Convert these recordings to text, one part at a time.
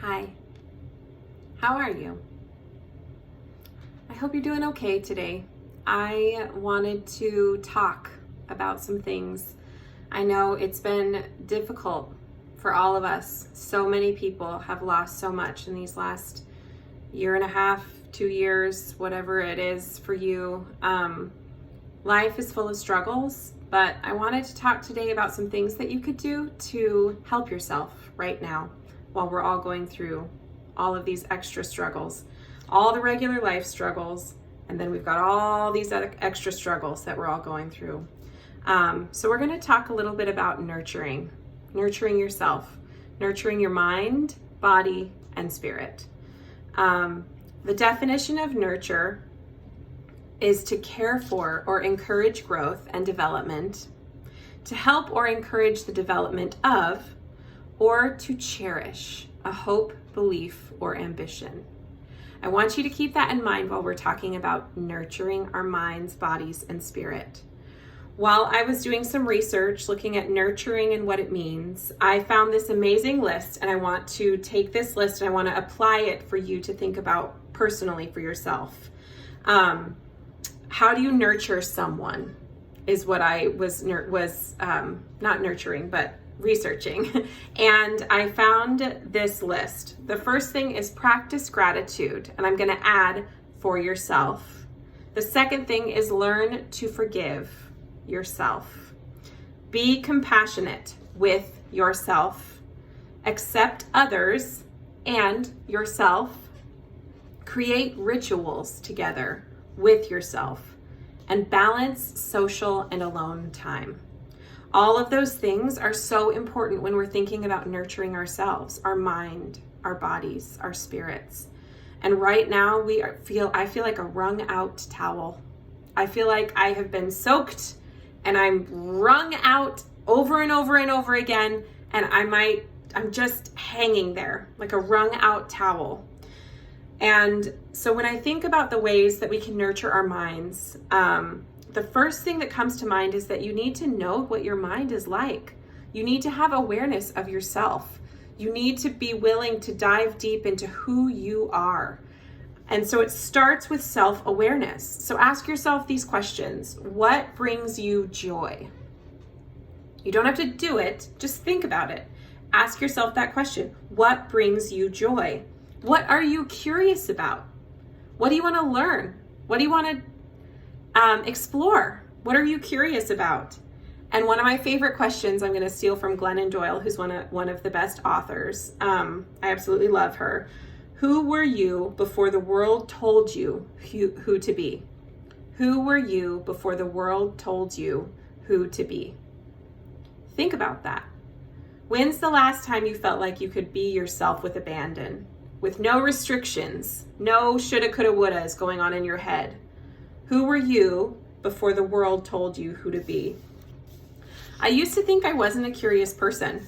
Hi, how are you? I hope you're doing okay today. I wanted to talk about some things. I know it's been difficult for all of us. So many people have lost so much in these last year and a half, 2 years, whatever it is for you. Life is full of struggles, but I wanted to talk today about some things that you could do to help yourself right now while we're all going through all of these extra struggles, all the regular life struggles, and then we've got all these other extra struggles that we're all going through. So we're going to talk a little bit about nurturing yourself, nurturing your mind, body, and spirit. The definition of nurture is to care for or encourage growth and development, to help or encourage the development of, or to cherish a hope, belief, or ambition. I want you to keep that in mind while we're talking about nurturing our minds, bodies, and spirit. While I was doing some research looking at nurturing and what it means, I found this amazing list, and I want to take this list and I want to apply it for you to think about personally for yourself. How do you nurture someone is what I was not nurturing, but researching. And I found this list. The first thing is practice gratitude, and I'm going to add for yourself. The second thing is learn to forgive yourself. Be compassionate with yourself. Accept others and yourself. Create rituals together with yourself, and balance social and alone time. All of those things are so important when we're thinking about nurturing ourselves, our mind, our bodies, our spirits. And right now I feel like a wrung out towel. I feel like I have been soaked and I'm wrung out over and over and over again, and I'm just hanging there like a wrung out towel. And so when I think about the ways that we can nurture our minds, the first thing that comes to mind is that you need to know what your mind is like. You need to have awareness of yourself. You need to be willing to dive deep into who you are. And so it starts with self-awareness. So ask yourself these questions. What brings you joy? You don't have to do it, just think about it. Ask yourself that question. What brings you joy? What are you curious about? What do you want to learn? What do you want to explore? What are you curious about? And one of my favorite questions I'm going to steal from Glennon Doyle, who's one of the best authors. I absolutely love her. Who were you before the world told you who to be? Who were you before the world told you who to be? Think about that. When's the last time you felt like you could be yourself with abandon? With no restrictions, no shoulda, coulda, wouldas going on in your head. Who were you before the world told you who to be? I used to think I wasn't a curious person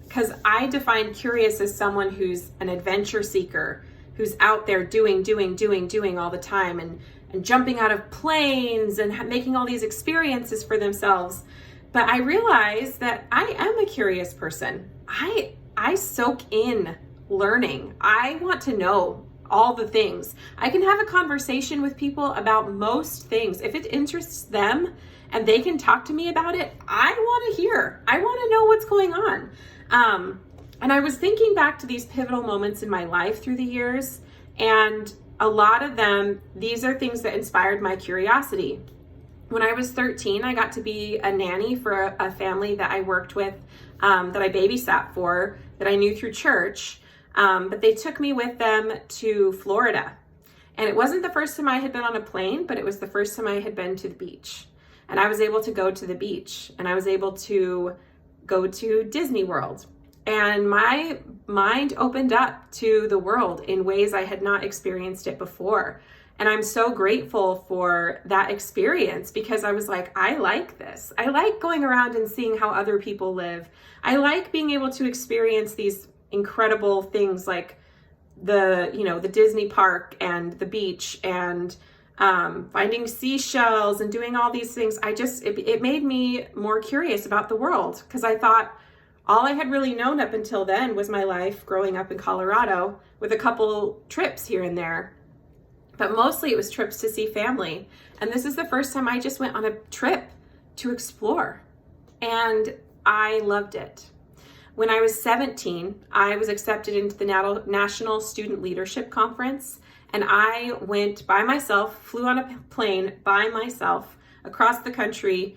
because I defined curious as someone who's an adventure seeker, who's out there doing all the time and jumping out of planes and making all these experiences for themselves. But I realized that I am a curious person. I soak in learning. I want to know all the things. I can have a conversation with people about most things. If it interests them and they can talk to me about it, I want to hear. I want to know what's going on. And I was thinking back to these pivotal moments in my life through the years, and a lot of them, these are things that inspired my curiosity. When I was 13, I got to be a nanny for a family that I worked with, that I babysat for, that I knew through church. But they took me with them to Florida. And it wasn't the first time I had been on a plane, but it was the first time I had been to the beach. And I was able to go to the beach, and I was able to go to Disney World. And my mind opened up to the world in ways I had not experienced it before. And I'm so grateful for that experience because I was like, I like this. I like going around and seeing how other people live. I like being able to experience these incredible things like the Disney park and the beach and finding seashells and doing all these things. It made me more curious about the world because I thought, All I had really known up until then was my life growing up in Colorado with a couple trips here and there. But mostly it was trips to see family. And this is the first time I just went on a trip to explore. And I loved it. When I was 17, I was accepted into the National Student Leadership Conference. And I went by myself, flew on a plane by myself across the country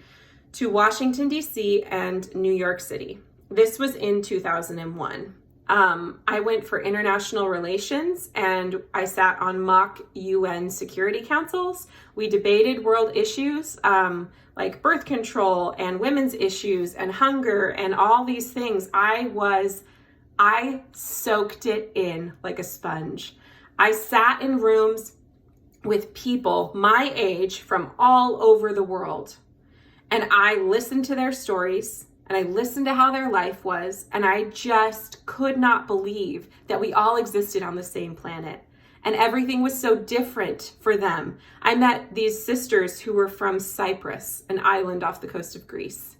to Washington, D.C. and New York City. This was in 2001. I went for international relations and I sat on mock UN security councils. We debated world issues like birth control and women's issues and hunger and all these things. I soaked it in like a sponge. I sat in rooms with people my age from all over the world. And I listened to their stories and I listened to how their life was. And I just could not believe that we all existed on the same planet. And everything was so different for them. I met these sisters who were from Cyprus, an island off the coast of Greece.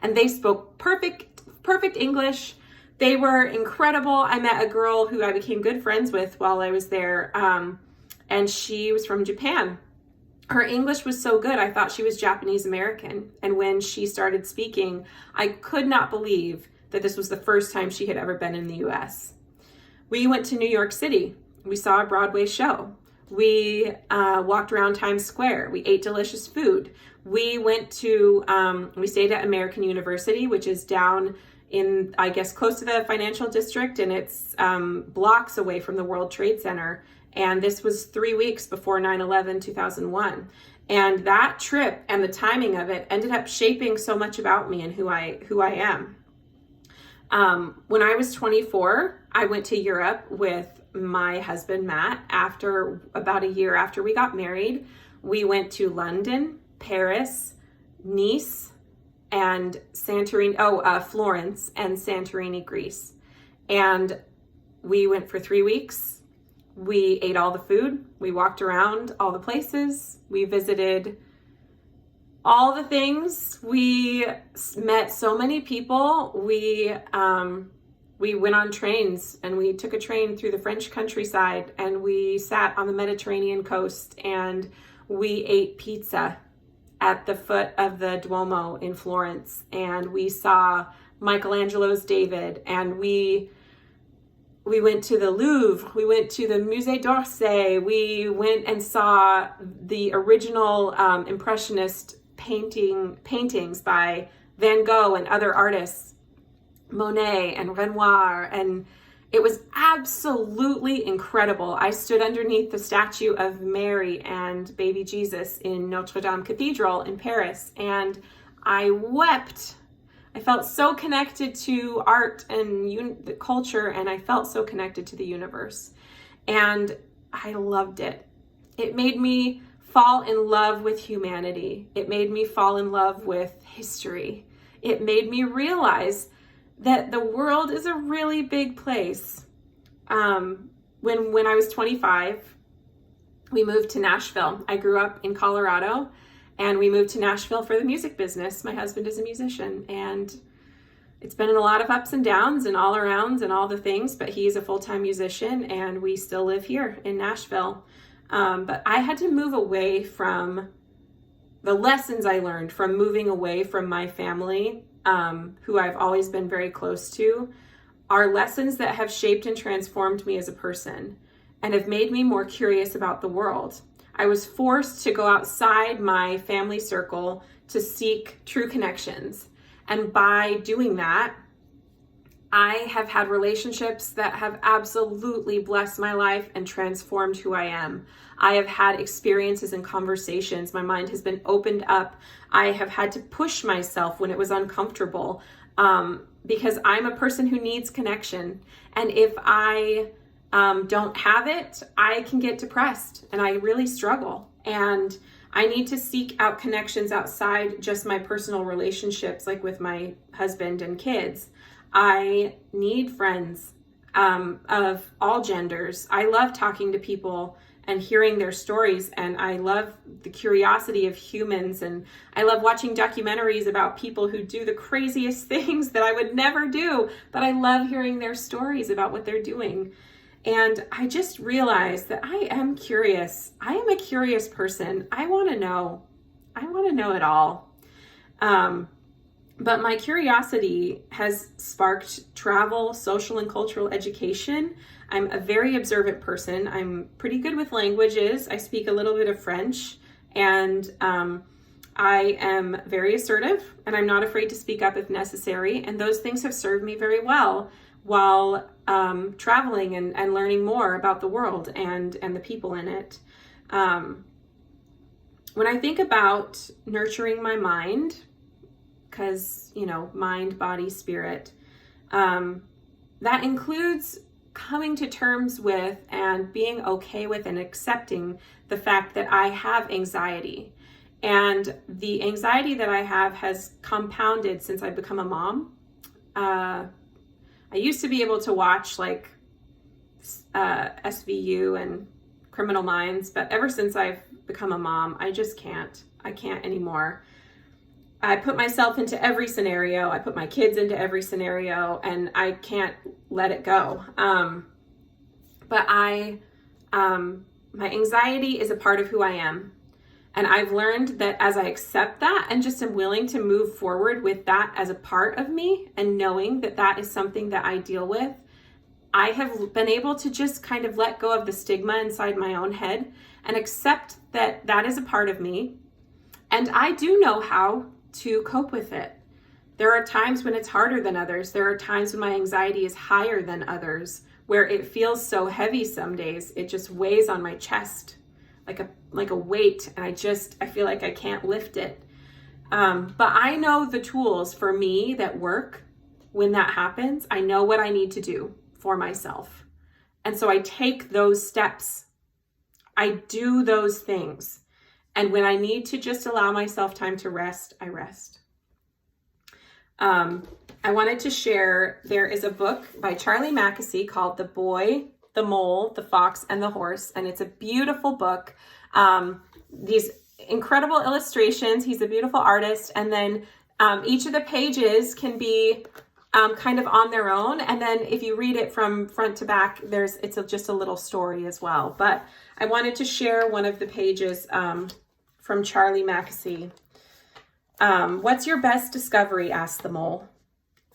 And they spoke perfect English. They were incredible. I met a girl who I became good friends with while I was there. And she was from Japan. Her English was so good, I thought she was Japanese American. And when she started speaking, I could not believe that this was the first time she had ever been in the US. We went to New York City. We saw a Broadway show. We walked around Times Square. We ate delicious food. We went to, we stayed at American University, which is down in, I guess, close to the financial district, and it's blocks away from the World Trade Center. And this was 3 weeks before 9/11, 2001. And that trip and the timing of it ended up shaping so much about me and who I am. When I was 24, I went to Europe with my husband, Matt, after about a year after we got married. We went to London, Paris, Nice, and Santorini, Florence and Santorini, Greece. And we went for 3 weeks. We ate all the food. We walked around all the places. We visited all the things. We met so many people. We went on trains and we took a train through the French countryside and we sat on the Mediterranean coast and we ate pizza at the foot of the Duomo in Florence, and we saw Michelangelo's David, and we went to the Louvre, we went to the Musée d'Orsay, we went and saw the original Impressionist paintings by Van Gogh and other artists, Monet and Renoir, and it was absolutely incredible. I stood underneath the statue of Mary and baby Jesus in Notre Dame Cathedral in Paris, and I wept. I felt so connected to art and the culture, and I felt so connected to the universe. And I loved it. It made me fall in love with humanity. It made me fall in love with history. It made me realize that the world is a really big place. When I was 25, we moved to Nashville. I grew up in Colorado, and we moved to Nashville for the music business. My husband is a musician, and it's been in a lot of ups and downs and all arounds and all the things, but he's a full-time musician, and we still live here in Nashville. But I had to move away from the lessons I learned from moving away from my family, who I've always been very close to, are lessons that have shaped and transformed me as a person and have made me more curious about the world. I was forced to go outside my family circle to seek true connections. And by doing that, I have had relationships that have absolutely blessed my life and transformed who I am. I have had experiences and conversations. My mind has been opened up. I have had to push myself when it was uncomfortable, because I'm a person who needs connection. And if I don't have it, I can get depressed and I really struggle. And I need to seek out connections outside just my personal relationships, like with my husband and kids. I need friends of all genders. I love talking to people and hearing their stories. And I love the curiosity of humans, and I love watching documentaries about people who do the craziest things that I would never do, but I love hearing their stories about what they're doing. And I just realized that I am curious. I am a curious person. I want to know. I want to know it all. But my curiosity has sparked travel, social and cultural education. I'm a very observant person. I'm pretty good with languages. I speak a little bit of French, and I am very assertive, and I'm not afraid to speak up if necessary. And those things have served me very well while traveling and learning more about the world and the people in it. When I think about nurturing my mind, because, mind, body, spirit, that includes coming to terms with and being okay with and accepting the fact that I have anxiety. And the anxiety that I have has compounded since I've become a mom. I used to be able to watch SVU and Criminal Minds, but ever since I've become a mom, I just can't. I can't anymore. I put myself into every scenario. I put my kids into every scenario, and I can't let it go. But my anxiety is a part of who I am. And I've learned that as I accept that and just am willing to move forward with that as a part of me, and knowing that that is something that I deal with, I have been able to just kind of let go of the stigma inside my own head and accept that that is a part of me. And I do know how to cope with it. There are times when it's harder than others. There are times when my anxiety is higher than others, where it feels so heavy some days. It just weighs on my chest like a weight, and I feel like I can't lift it. But I know the tools for me that work when that happens. I know what I need to do for myself. And so I take those steps. I do those things. And when I need to just allow myself time to rest, I rest. I wanted to share, there is a book by Charlie Mackesy called The Boy, the Mole, the Fox, and the Horse. And it's a beautiful book. These incredible illustrations. He's a beautiful artist. And then each of the pages can be kind of on their own. And then if you read it from front to back, it's just a little story as well. But I wanted to share one of the pages from Charlie Mackesy. What's your best discovery? Asked the mole.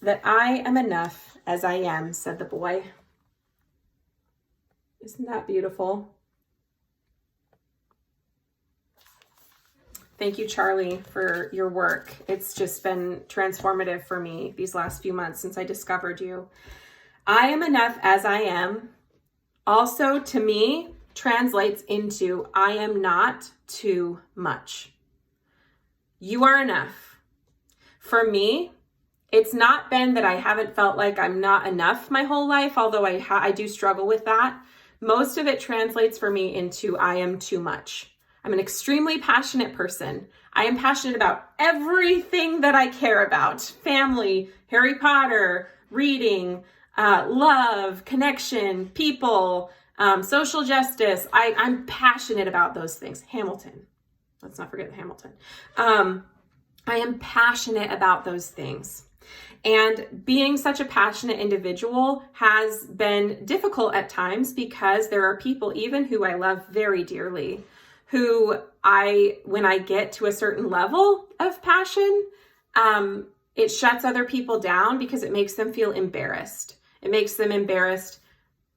That I am enough as I am, said the boy. Isn't that beautiful? Thank you, Charlie, for your work. It's just been transformative for me these last few months since I discovered you. I am enough as I am. Also, to me, translates into I am not too much. You are enough. For me, it's not been that I haven't felt like I'm not enough my whole life, although I do struggle with that. Most of it translates for me into I am too much. I'm an extremely passionate person. I am passionate about everything that I care about. Family, Harry Potter, reading, love, connection, people, social justice. I'm passionate about those things. Hamilton. Let's not forget Hamilton. I am passionate about those things. And being such a passionate individual has been difficult at times because there are people, even who I love very dearly, who when I get to a certain level of passion, it shuts other people down because it makes them feel embarrassed. It makes them embarrassed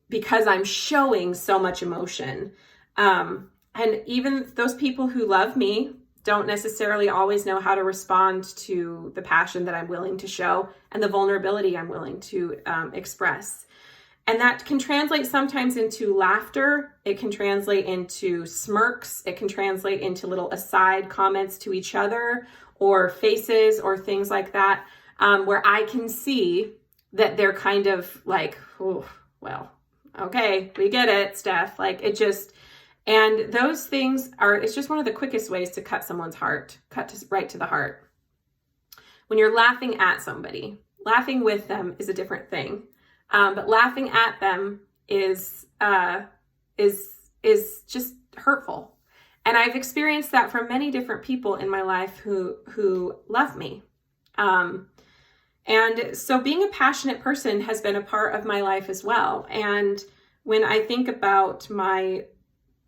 because I'm showing so much emotion. And even those people who love me don't necessarily always know how to respond to the passion that I'm willing to show and the vulnerability I'm willing to express. And that can translate sometimes into laughter. It can translate into smirks. It can translate into little aside comments to each other or faces or things like that, where I can see that they're kind of like, oh, well, okay, we get it, Steph. And those things it's just one of the quickest ways to cut someone's heart, right to the heart. When you're laughing at somebody, laughing with them is a different thing. But laughing at them is is just hurtful. And I've experienced that from many different people in my life who love me. And so being a passionate person has been a part of my life as well. And when I think about my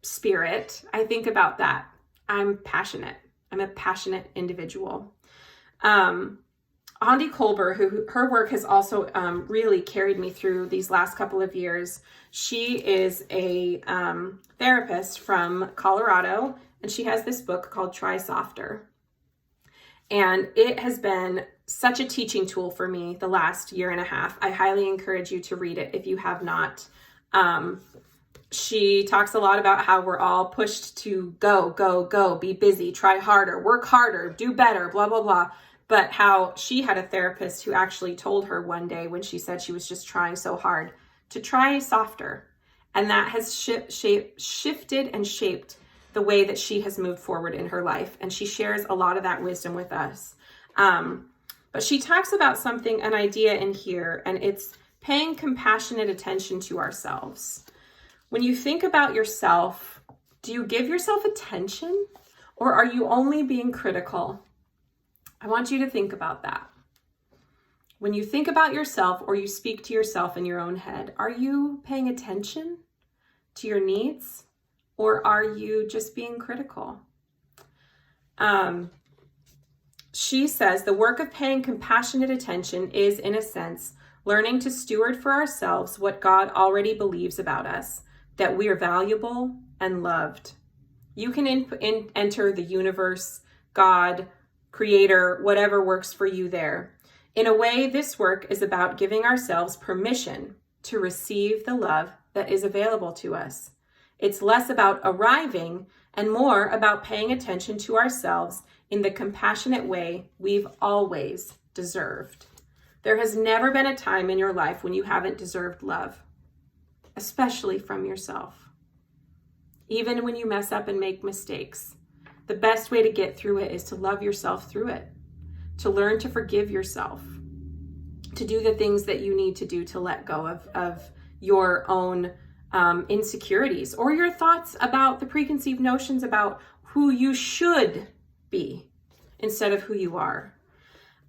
spirit, I think about that. I'm passionate. I'm a passionate individual. Andi Kolber, her work has also really carried me through these last couple of years. She is a therapist from Colorado, and she has this book called Try Softer. And it has been such a teaching tool for me the last year and a half. I highly encourage you to read it if you have not. She talks a lot about how we're all pushed to go, be busy, try harder, work harder, do better, blah, blah, blah. But how she had a therapist who actually told her one day when she said she was just trying so hard to try softer. And that has shifted and shaped the way that she has moved forward in her life. And she shares a lot of that wisdom with us. But she talks about an idea in here, and it's paying compassionate attention to ourselves. When you think about yourself, do you give yourself attention, or are you only being critical? I want you to think about that. When you think about yourself or you speak to yourself in your own head, are you paying attention to your needs, or are you just being critical? She says the work of paying compassionate attention is, in a sense, learning to steward for ourselves what God already believes about us, that we are valuable and loved. You can enter the universe, God, Creator, whatever works for you there. In a way, this work is about giving ourselves permission to receive the love that is available to us. It's less about arriving and more about paying attention to ourselves in the compassionate way we've always deserved. There has never been a time in your life when you haven't deserved love, especially from yourself. Even when you mess up and make mistakes, the best way to get through it is to love yourself through it, to learn to forgive yourself, to do the things that you need to do to let go of your own insecurities or your thoughts about the preconceived notions about who you should be instead of who you are.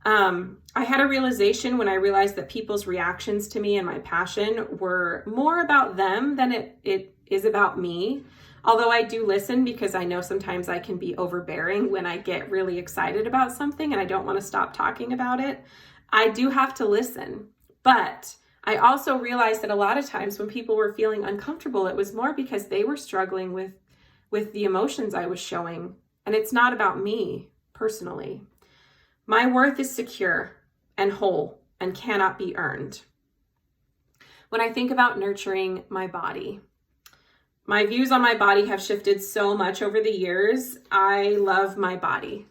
I had a realization when I realized that people's reactions to me and my passion were more about them than it is about me. Although I do listen, because I know sometimes I can be overbearing when I get really excited about something and I don't want to stop talking about it. I do have to listen. But I also realized that a lot of times when people were feeling uncomfortable, it was more because they were struggling with the emotions I was showing. And it's not about me personally. My worth is secure and whole and cannot be earned. When I think about nurturing my body, my views on my body have shifted so much over the years. I love my body.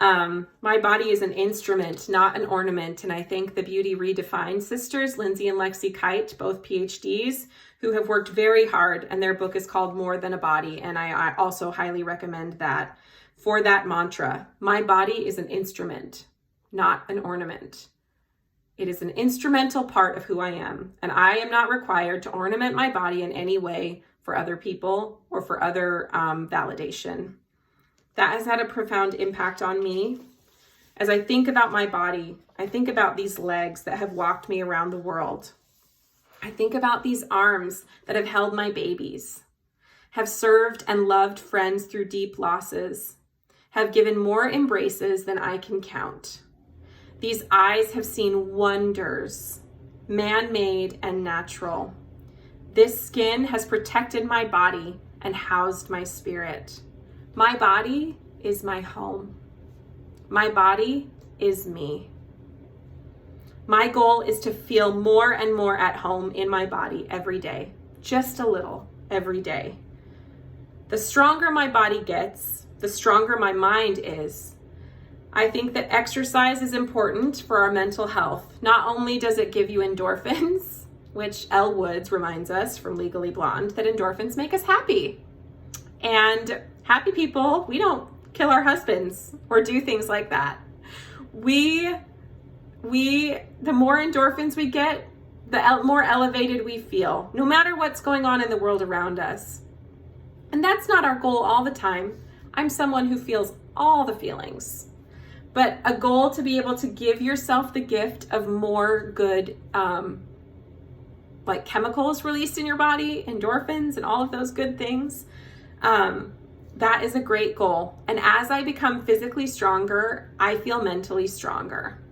My body is an instrument, not an ornament. And I thank the Beauty Redefined sisters, Lindsay and Lexi Kite, both PhDs, who have worked very hard. And their book is called More Than a Body. And I also highly recommend that for that mantra. My body is an instrument, not an ornament. It is an instrumental part of who I am, and I am not required to ornament my body in any way for other people or for other validation. That has had a profound impact on me. As I think about my body, I think about these legs that have walked me around the world. I think about these arms that have held my babies, have served and loved friends through deep losses, have given more embraces than I can count. These eyes have seen wonders, man-made and natural. This skin has protected my body and housed my spirit. My body is my home. My body is me. My goal is to feel more and more at home in my body every day, just a little every day. The stronger my body gets, the stronger my mind is. I think that exercise is important for our mental health. Not only does it give you endorphins, which Elle Woods reminds us from Legally Blonde, that endorphins make us happy. And happy people, we don't kill our husbands or do things like that. The more endorphins we get, the more elevated we feel, no matter what's going on in the world around us. And that's not our goal all the time. I'm someone who feels all the feelings. But a goal to be able to give yourself the gift of more good, like chemicals released in your body, endorphins and all of those good things. That is a great goal. And as I become physically stronger, I feel mentally stronger.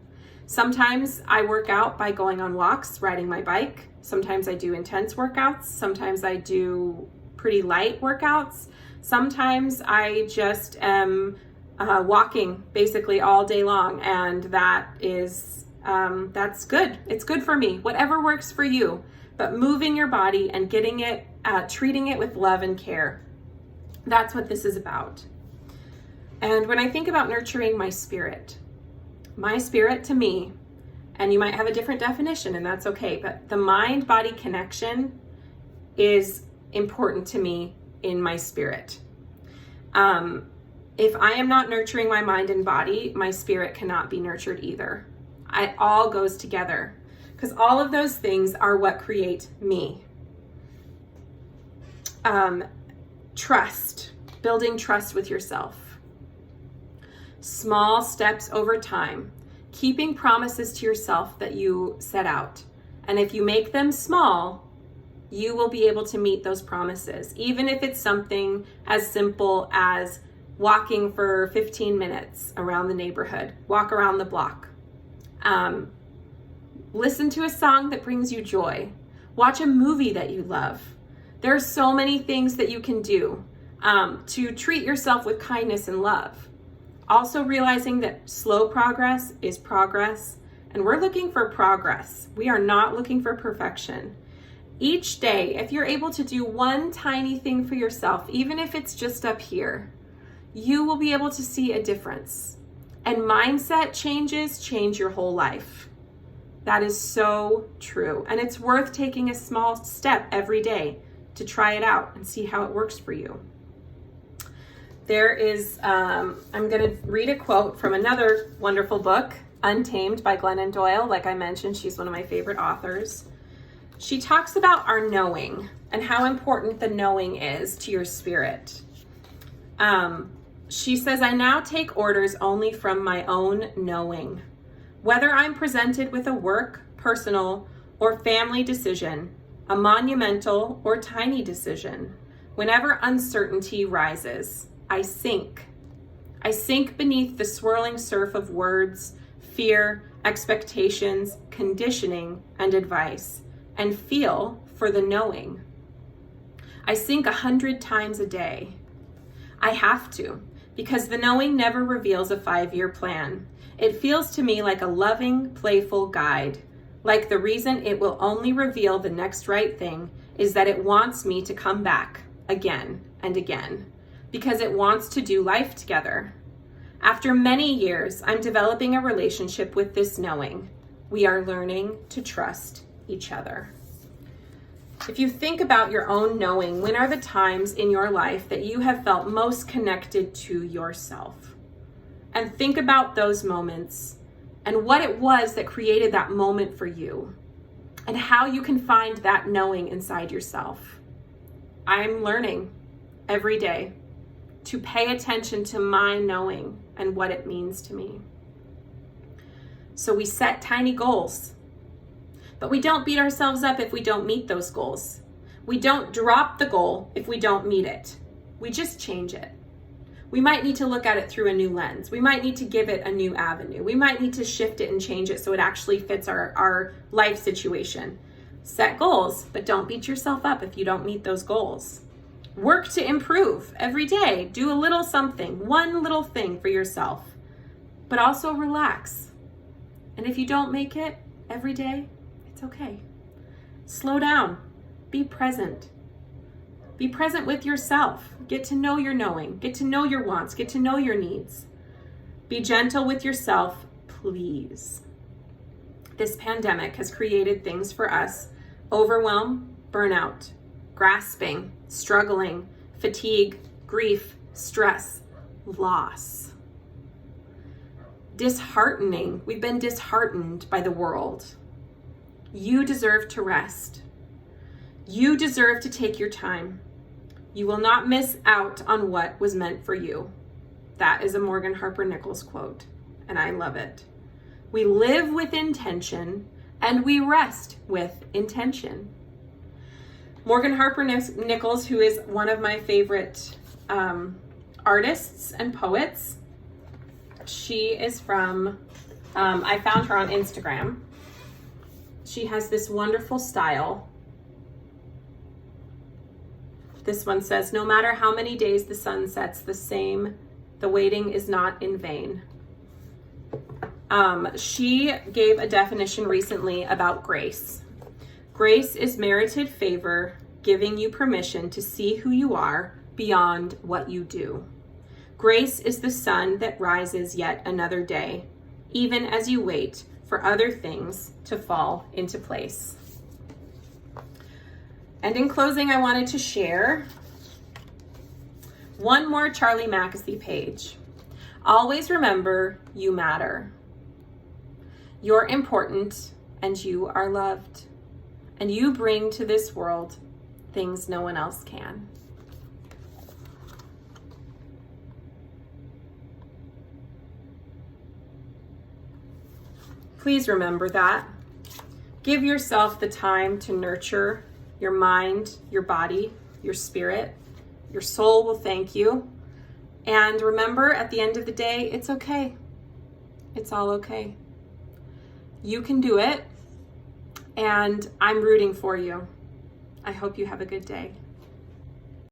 Sometimes I work out by going on walks, riding my bike. Sometimes I do intense workouts. Sometimes I do pretty light workouts. Sometimes I just am walking basically all day long, and that is that's good. It's good for me. Whatever works for you, but moving your body and getting it, treating it with love and care. That's what this is about. And when I think about nurturing my spirit to me, and you might have a different definition, and that's okay, but the mind-body connection is important to me in my spirit. If I am not nurturing my mind and body, my spirit cannot be nurtured either. It all goes together, because all of those things are what create me. Trust, building trust with yourself. Small steps over time, keeping promises to yourself that you set out. And if you make them small, you will be able to meet those promises, even if it's something as simple as walking for 15 minutes around the neighborhood, walk around the block. Listen to a song that brings you joy. Watch a movie that you love. There are so many things that you can do to treat yourself with kindness and love. Also realizing that slow progress is progress, and we're looking for progress. We are not looking for perfection. Each day, if you're able to do one tiny thing for yourself, even if it's just up here, you will be able to see a difference. And mindset changes change your whole life. That is so true. And it's worth taking a small step every day to try it out and see how it works for you. There is, I'm going to read a quote from another wonderful book, Untamed by Glennon Doyle. Like I mentioned, she's one of my favorite authors. She talks about our knowing and how important the knowing is to your spirit. She says, I now take orders only from my own knowing. Whether I'm presented with a work, personal, or family decision, a monumental or tiny decision, whenever uncertainty rises, I sink. I sink beneath the swirling surf of words, fear, expectations, conditioning, and advice, and feel for the knowing. I sink 100 times a day. I have to, because the knowing never reveals a 5-year plan. It feels to me like a loving, playful guide, like the reason it will only reveal the next right thing is that it wants me to come back again and again, because it wants to do life together. After many years, I'm developing a relationship with this knowing. We are learning to trust each other. If you think about your own knowing, when are the times in your life that you have felt most connected to yourself? And think about those moments and what it was that created that moment for you and how you can find that knowing inside yourself. I'm learning every day to pay attention to my knowing and what it means to me. So we set tiny goals, but we don't beat ourselves up if we don't meet those goals. We don't drop the goal if we don't meet it. We just change it. We might need to look at it through a new lens. We might need to give it a new avenue. We might need to shift it and change it so it actually fits our life situation. Set goals, but don't beat yourself up if you don't meet those goals. Work to improve every day. Do a little something, one little thing for yourself, but also relax. And if you don't make it every day, it's okay. Slow down. Be present. Be present with yourself. Get to know your knowing. Get to know your wants. Get to know your needs. Be gentle with yourself, please. This pandemic has created things for us: overwhelm, burnout, grasping, struggling, fatigue, grief, stress, loss. Disheartening. We've been disheartened by the world. You deserve to rest. You deserve to take your time. You will not miss out on what was meant for you. That is a Morgan Harper Nichols quote, and I love it. We live with intention and we rest with intention. Morgan Harper Nichols, who is one of my favorite artists and poets, she is from, I found her on Instagram. She has this wonderful style. This one says, no matter how many days the sun sets the same, the waiting is not in vain. She gave a definition recently about grace. Grace is merited favor, giving you permission to see who you are beyond what you do. Grace is the sun that rises yet another day, even as you wait for other things to fall into place. And in closing, I wanted to share one more Charlie Mackesy page. Always remember, you matter. You're important and you are loved. And you bring to this world things no one else can. Please remember that. Give yourself the time to nurture your mind, your body, your spirit. Your soul will thank you. And remember, at the end of the day, it's okay. It's all okay. You can do it. And I'm rooting for you. I hope you have a good day.